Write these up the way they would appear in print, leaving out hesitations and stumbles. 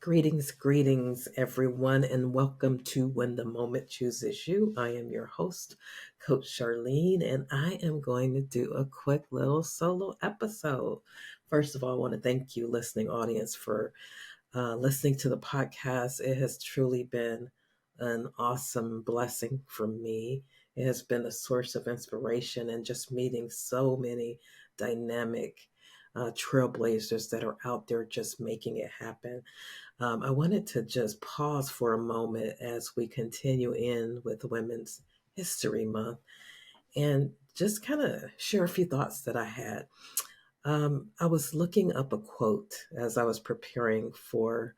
Greetings, everyone, and welcome to When the Moment Chooses You. I am your host, Coach Charlene, and I am going to do a quick little solo episode. First of all, I want to thank you, listening audience, for listening to the podcast. It has truly been an awesome blessing for me. It has been a source of inspiration and just meeting so many dynamic trailblazers that are out there just making it happen. I wanted to just pause for a moment as we continue in with Women's History Month and just kind of share a few thoughts that I had. I was looking up a quote as I was preparing for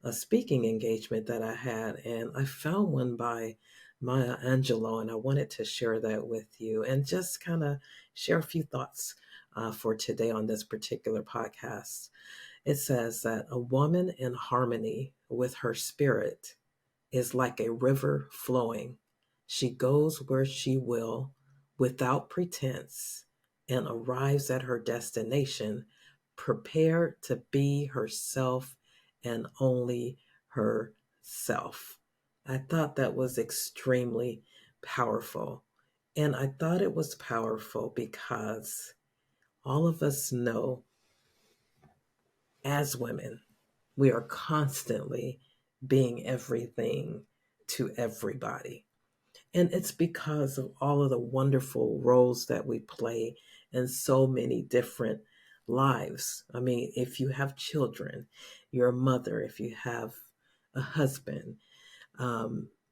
a speaking engagement that I had, and I found one by Maya Angelou, and I wanted to share that with you and just kind of share a few thoughts for today on this particular podcast. It says that a woman in harmony with her spirit is like a river flowing. She goes where she will without pretense and arrives at her destination prepared to be herself and only herself. I thought that was extremely powerful. And I thought it was powerful because all of us know as women, we are constantly being everything to everybody. And it's because of all of the wonderful roles that we play in so many different lives. I mean, if you have children, you're a mother, if you have a husband,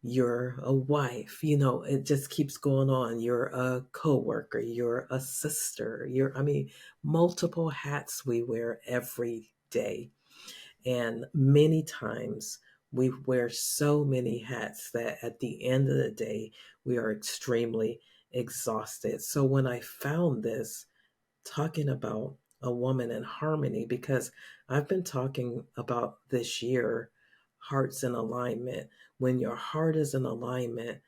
you're a wife, it just keeps going on. You're a coworker, you're a sister, multiple hats we wear every day. And many times we wear so many hats that at the end of the day, we are extremely exhausted. So when I found this talking about a woman in harmony, because I've been talking about this year, hearts in alignment. When your heart is in alignment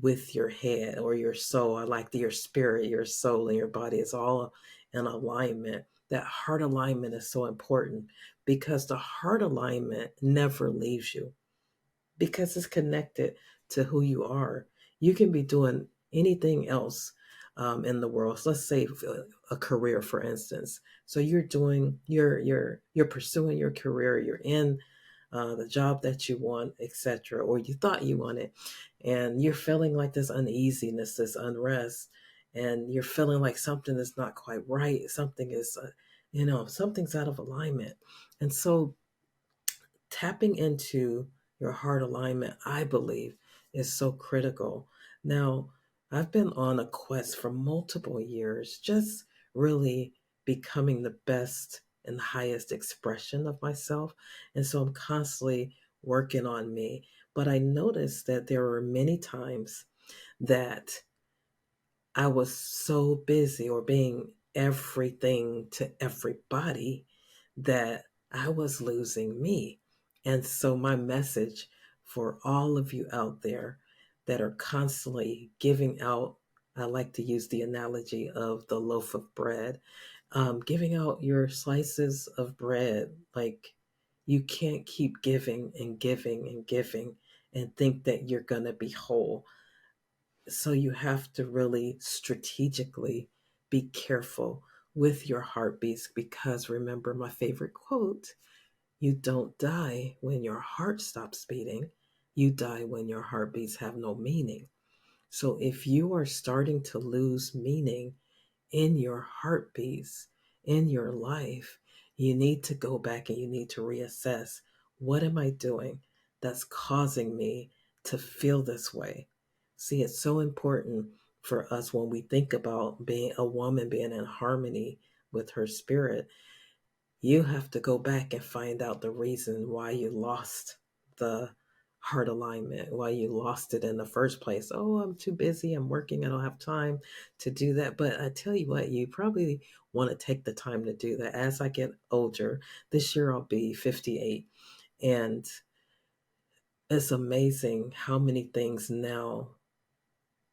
with your head or your soul, I like your spirit, your soul, and your body is all in alignment. That heart alignment is so important because the heart alignment never leaves you because it's connected to who you are. You can be doing anything else in the world. So let's say a career, for instance. So you're pursuing your career. You're in the job that you want, etc., or you thought you wanted, and you're feeling like this uneasiness, this unrest, and you're feeling like something is not quite right. Something is, something's out of alignment, and so tapping into your heart alignment, I believe, is so critical. Now, I've been on a quest for multiple years, just really becoming the best and highest expression of myself. And so I'm constantly working on me. But I noticed that there were many times that I was so busy or being everything to everybody that I was losing me. And so, my message for all of you out there that are constantly giving out, I like to use the analogy of the loaf of bread, giving out your slices of bread. Like, you can't keep giving and giving and giving and think that you're going to be whole. So you have to really strategically be careful with your heartbeats because remember my favorite quote, you don't die when your heart stops beating. You die when your heartbeats have no meaning. So if you are starting to lose meaning in your heartbeats, in your life, you need to go back and you need to reassess, what am I doing that's causing me to feel this way? See, it's so important for us when we think about being a woman being in harmony with her spirit. You have to go back and find out the reason why you lost the heart alignment, why you lost it in the first place. Oh, I'm too busy. I'm working. I don't have time to do that. But I tell you what, you probably want to take the time to do that. As I get older, this year I'll be 58. And it's amazing how many things now,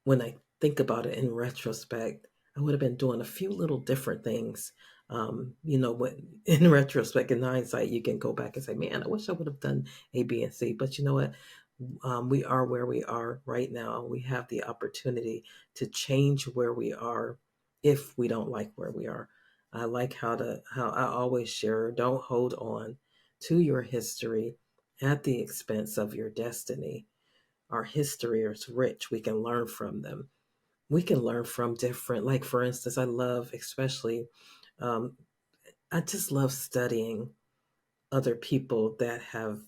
when I think about it in retrospect, I would have been doing a few little different things When in retrospect, in hindsight, you can go back and say, man, I wish I would have done A, B, and C. But you know what? We are where we are right now. We have the opportunity to change where we are if we don't like where we are. I like how I always share, don't hold on to your history at the expense of your destiny. Our history is rich. We can learn from them. We can learn from different, like for instance, I love especially, um, I just love studying other people that have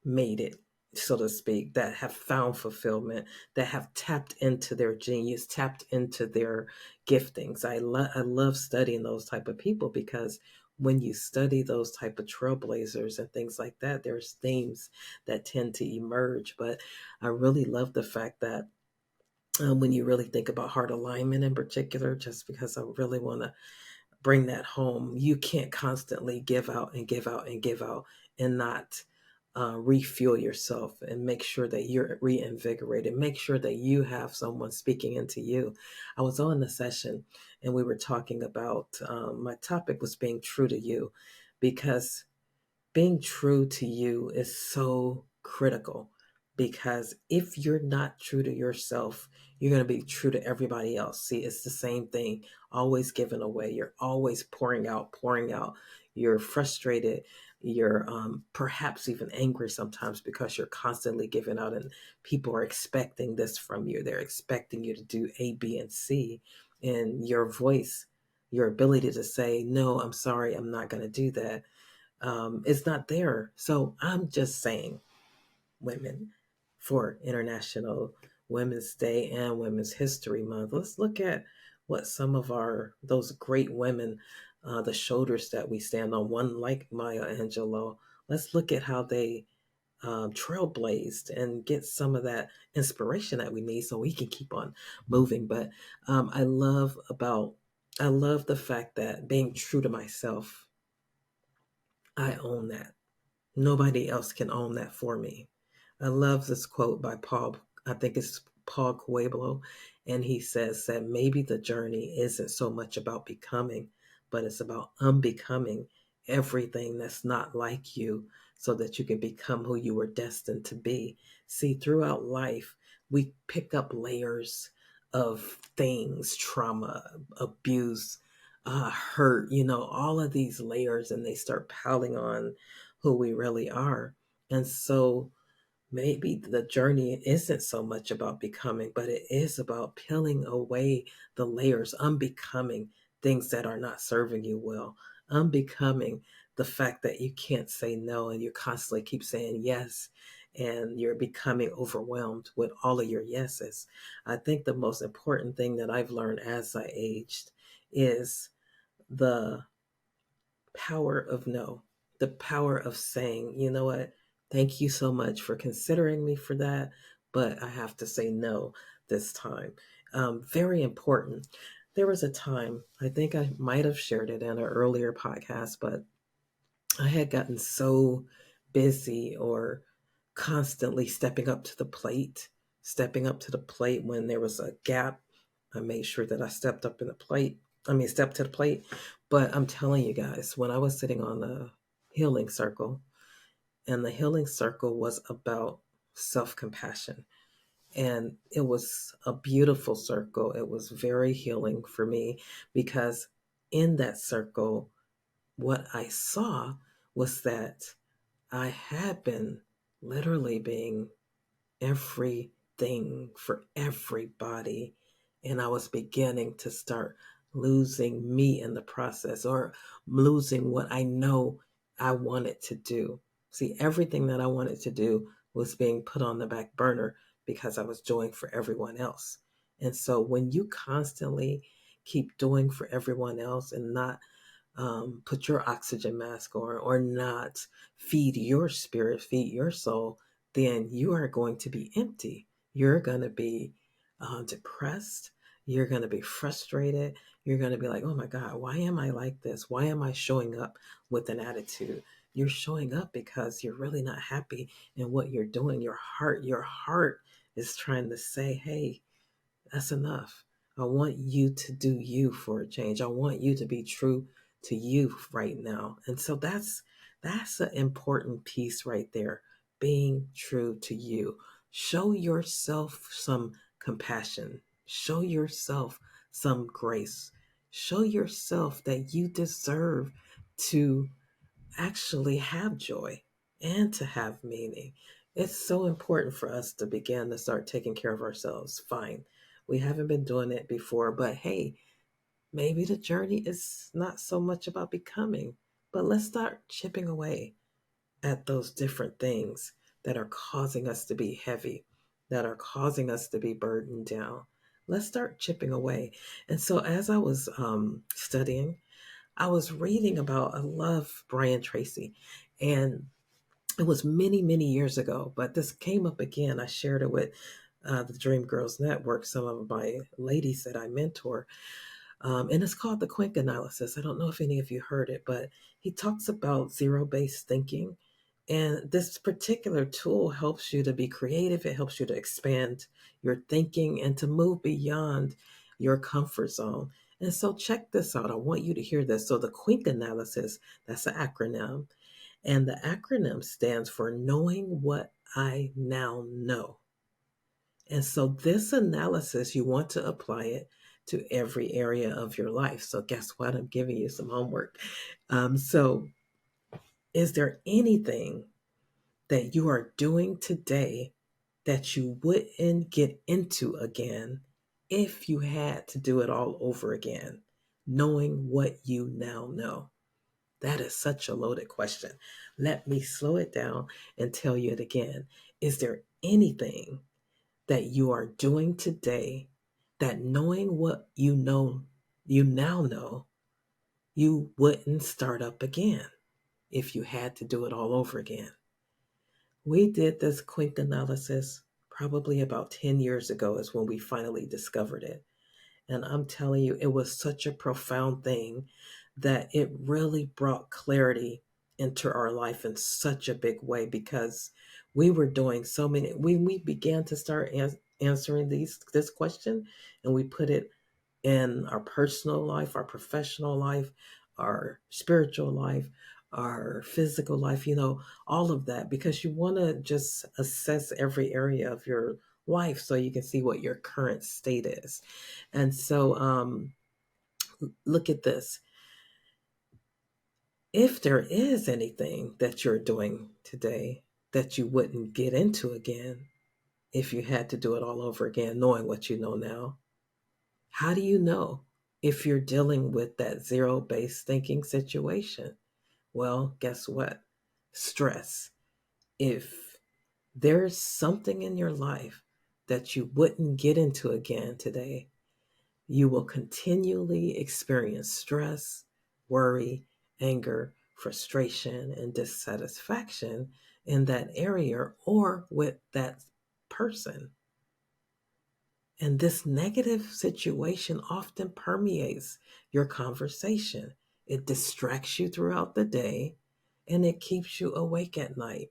made it, so to speak, that have found fulfillment, that have tapped into their genius, tapped into their giftings. I love studying those type of people because when you study those type of trailblazers and things like that, there's themes that tend to emerge. But I really love the fact that when you really think about heart alignment in particular, just because I really want to bring that home. You can't constantly give out and give out and give out and not refuel yourself and make sure that you're reinvigorated. Make sure that you have someone speaking into you. I was on the session and we were talking about my topic was being true to you because being true to you is so critical because if you're not true to yourself, you're going to be true to everybody else. See, it's the same thing, always giving away. You're always pouring out, pouring out. You're frustrated. You're perhaps even angry sometimes because you're constantly giving out, and people are expecting this from you. They're expecting you to do A, B, and C. And your voice, your ability to say, no, I'm sorry, I'm not going to do that is not there. So I'm just saying, women, for International Women's Day and Women's History Month, let's look at what some of those great women, the shoulders that we stand on, one like Maya Angelou, let's look at how they trailblazed and get some of that inspiration that we need so we can keep on moving. But I love the fact that being true to myself, I own that. Nobody else can own that for me. I love this quote by Paul, I think it's Paul Coelho, and he says that maybe the journey isn't so much about becoming, but it's about unbecoming everything that's not like you so that you can become who you were destined to be. See, throughout life, we pick up layers of things, trauma, abuse, hurt, all of these layers, and they start piling on who we really are. And so maybe the journey isn't so much about becoming, but it is about peeling away the layers, unbecoming things that are not serving you well, unbecoming the fact that you can't say no and you constantly keep saying yes and you're becoming overwhelmed with all of your yeses. I think the most important thing that I've learned as I aged is the power of no, the power of saying, you know what, thank you so much for considering me for that, but I have to say no this time. Very important. There was a time, I think I might have shared it in an earlier podcast, but I had gotten so busy or constantly stepping up to the plate when there was a gap. I made sure that I stepped up in the plate. I mean, stepped to the plate. But I'm telling you guys, when I was sitting on the healing circle, and the healing circle was about self compassion, and it was a beautiful circle. It was very healing for me because in that circle, what I saw was that I had been literally being everything for everybody. And I was beginning to start losing me in the process or losing what I know I wanted to do. See, everything that I wanted to do was being put on the back burner because I was doing for everyone else. And so when you constantly keep doing for everyone else and not put your oxygen mask on or not feed your spirit, feed your soul, then you are going to be empty. You're going to be depressed. You're going to be frustrated. You're going to be like, oh my God, why am I like this? Why am I showing up with an attitude? You're showing up because you're really not happy in what you're doing. Your heart is trying to say, hey, that's enough. I want you to do you for a change. I want you to be true to you right now. And so that's an important piece right there. Being true to you. Show yourself some compassion. Show yourself some grace. Show yourself that you deserve to actually have joy and to have meaning. It's so important for us to begin to start taking care of ourselves. Fine. We haven't been doing it before, but hey, maybe the journey is not so much about becoming, but let's start chipping away at those different things that are causing us to be heavy, that are causing us to be burdened down. Let's start chipping away. And so, as I was studying, I was reading about, I love Brian Tracy, and it was many, many years ago, but this came up again. I shared it with the Dream Girls Network, some of my ladies that I mentor, and it's called the Quink Analysis. I don't know if any of you heard it, but he talks about zero based thinking. And this particular tool helps you to be creative, it helps you to expand your thinking and to move beyond your comfort zone. And so, check this out. I want you to hear this. So, the Quink Analysis, that's an acronym. And the acronym stands for Knowing What I Now Know. And so, this analysis, you want to apply it to every area of your life. So, guess what? I'm giving you some homework. So, is there anything that you are doing today that you wouldn't get into again if you had to do it all over again, knowing what you now know? That is such a loaded question. Let me slow it down and tell you it again. Is there anything that you are doing today that knowing what you now know, you wouldn't start up again if you had to do it all over again? We did this Quink analysis probably about 10 years ago, is when we finally discovered it. And I'm telling you, it was such a profound thing that it really brought clarity into our life in such a big way, because we were doing so many, we began to start answering this question, and we put it in our personal life, our professional life, our spiritual life, our physical life, all of that, because you want to just assess every area of your life so you can see what your current state is. And so, look at this. If there is anything that you're doing today that you wouldn't get into again if you had to do it all over again, knowing what you know now, how do you know if you're dealing with that zero based thinking situation? Well, guess what? Stress. If there's something in your life that you wouldn't get into again today, you will continually experience stress, worry, anger, frustration, and dissatisfaction in that area or with that person. And this negative situation often permeates your conversation. It distracts you throughout the day and it keeps you awake at night.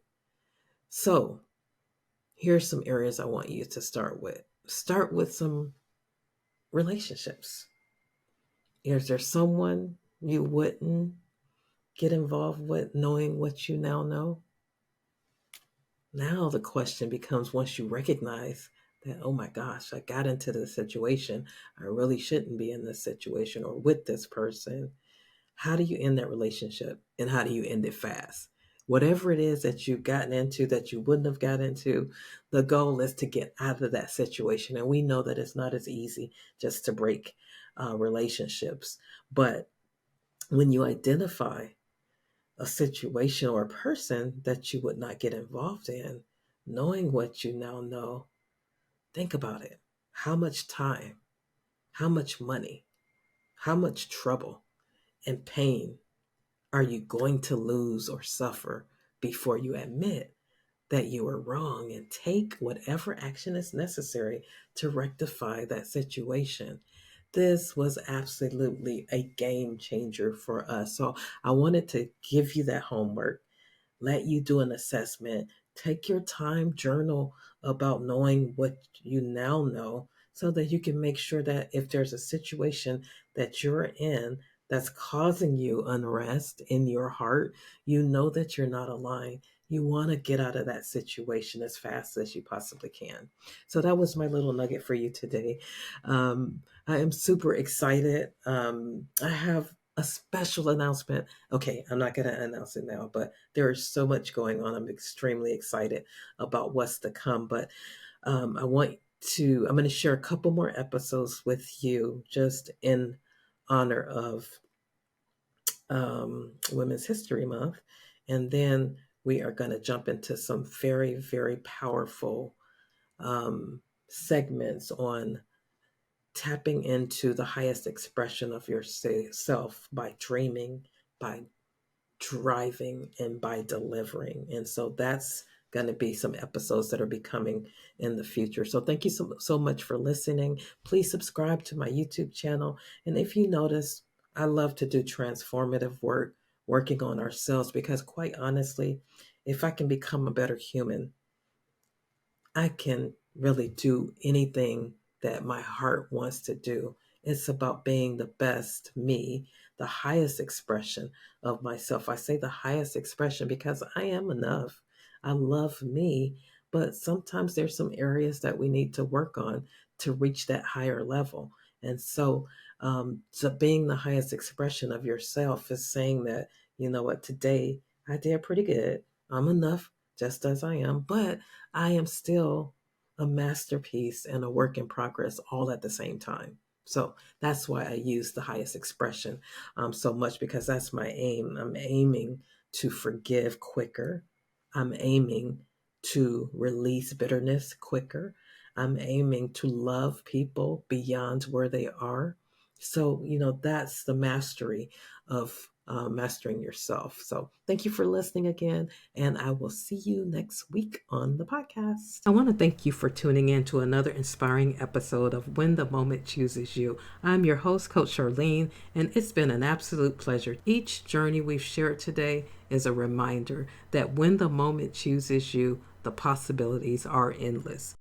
So, here's some areas I want you to start with. Start with some relationships. Is there someone you wouldn't get involved with knowing what you now know? Now the question becomes, once you recognize that, oh my gosh, I got into this situation, I really shouldn't be in this situation or with this person. How do you end that relationship, and how do you end it fast? Whatever it is that you've gotten into that you wouldn't have got into, the goal is to get out of that situation. And we know that it's not as easy just to break relationships. But when you identify a situation or a person that you would not get involved in, knowing what you now know, think about it. How much time, how much money, how much trouble and pain are you going to lose or suffer before you admit that you were wrong and take whatever action is necessary to rectify that situation? This was absolutely a game changer for us. So I wanted to give you that homework, let you do an assessment, take your time, journal about knowing what you now know so that you can make sure that if there's a situation that you're in, that's causing you unrest in your heart, you know that you're not aligned. You want to get out of that situation as fast as you possibly can. So that was my little nugget for you today. I am super excited. I have a special announcement. Okay, I'm not going to announce it now, but there is so much going on. I'm extremely excited about what's to come. But I'm going to share a couple more episodes with you just in honor of Women's History Month. And then we are going to jump into some very, very powerful um, segments on tapping into the highest expression of yourself by dreaming, by driving, and by delivering. And so that's going to be some episodes that are becoming in the future. So thank you so much for listening. Please subscribe to my YouTube channel. And if you notice, I love to do transformative work, working on ourselves, because quite honestly, if I can become a better human, I can really do anything that my heart wants to do. It's about being the best me, the highest expression of myself. I say the highest expression because I am enough. I love me, but sometimes there's some areas that we need to work on to reach that higher level. And so being the highest expression of yourself is saying that, you know what, today I did pretty good. I'm enough just as I am, but I am still a masterpiece and a work in progress all at the same time. So that's why I use the highest expression so much, because that's my aim. I'm aiming to forgive quicker. I'm aiming to release bitterness quicker. I'm aiming to love people beyond where they are. So, that's the mastery of mastering yourself. So, thank you for listening again, and I will see you next week on the podcast. I want to thank you for tuning in to another inspiring episode of When the Moment Chooses You. I'm your host, Coach Charlene, and it's been an absolute pleasure. Each journey we've shared today is a reminder that when the moment chooses you, the possibilities are endless.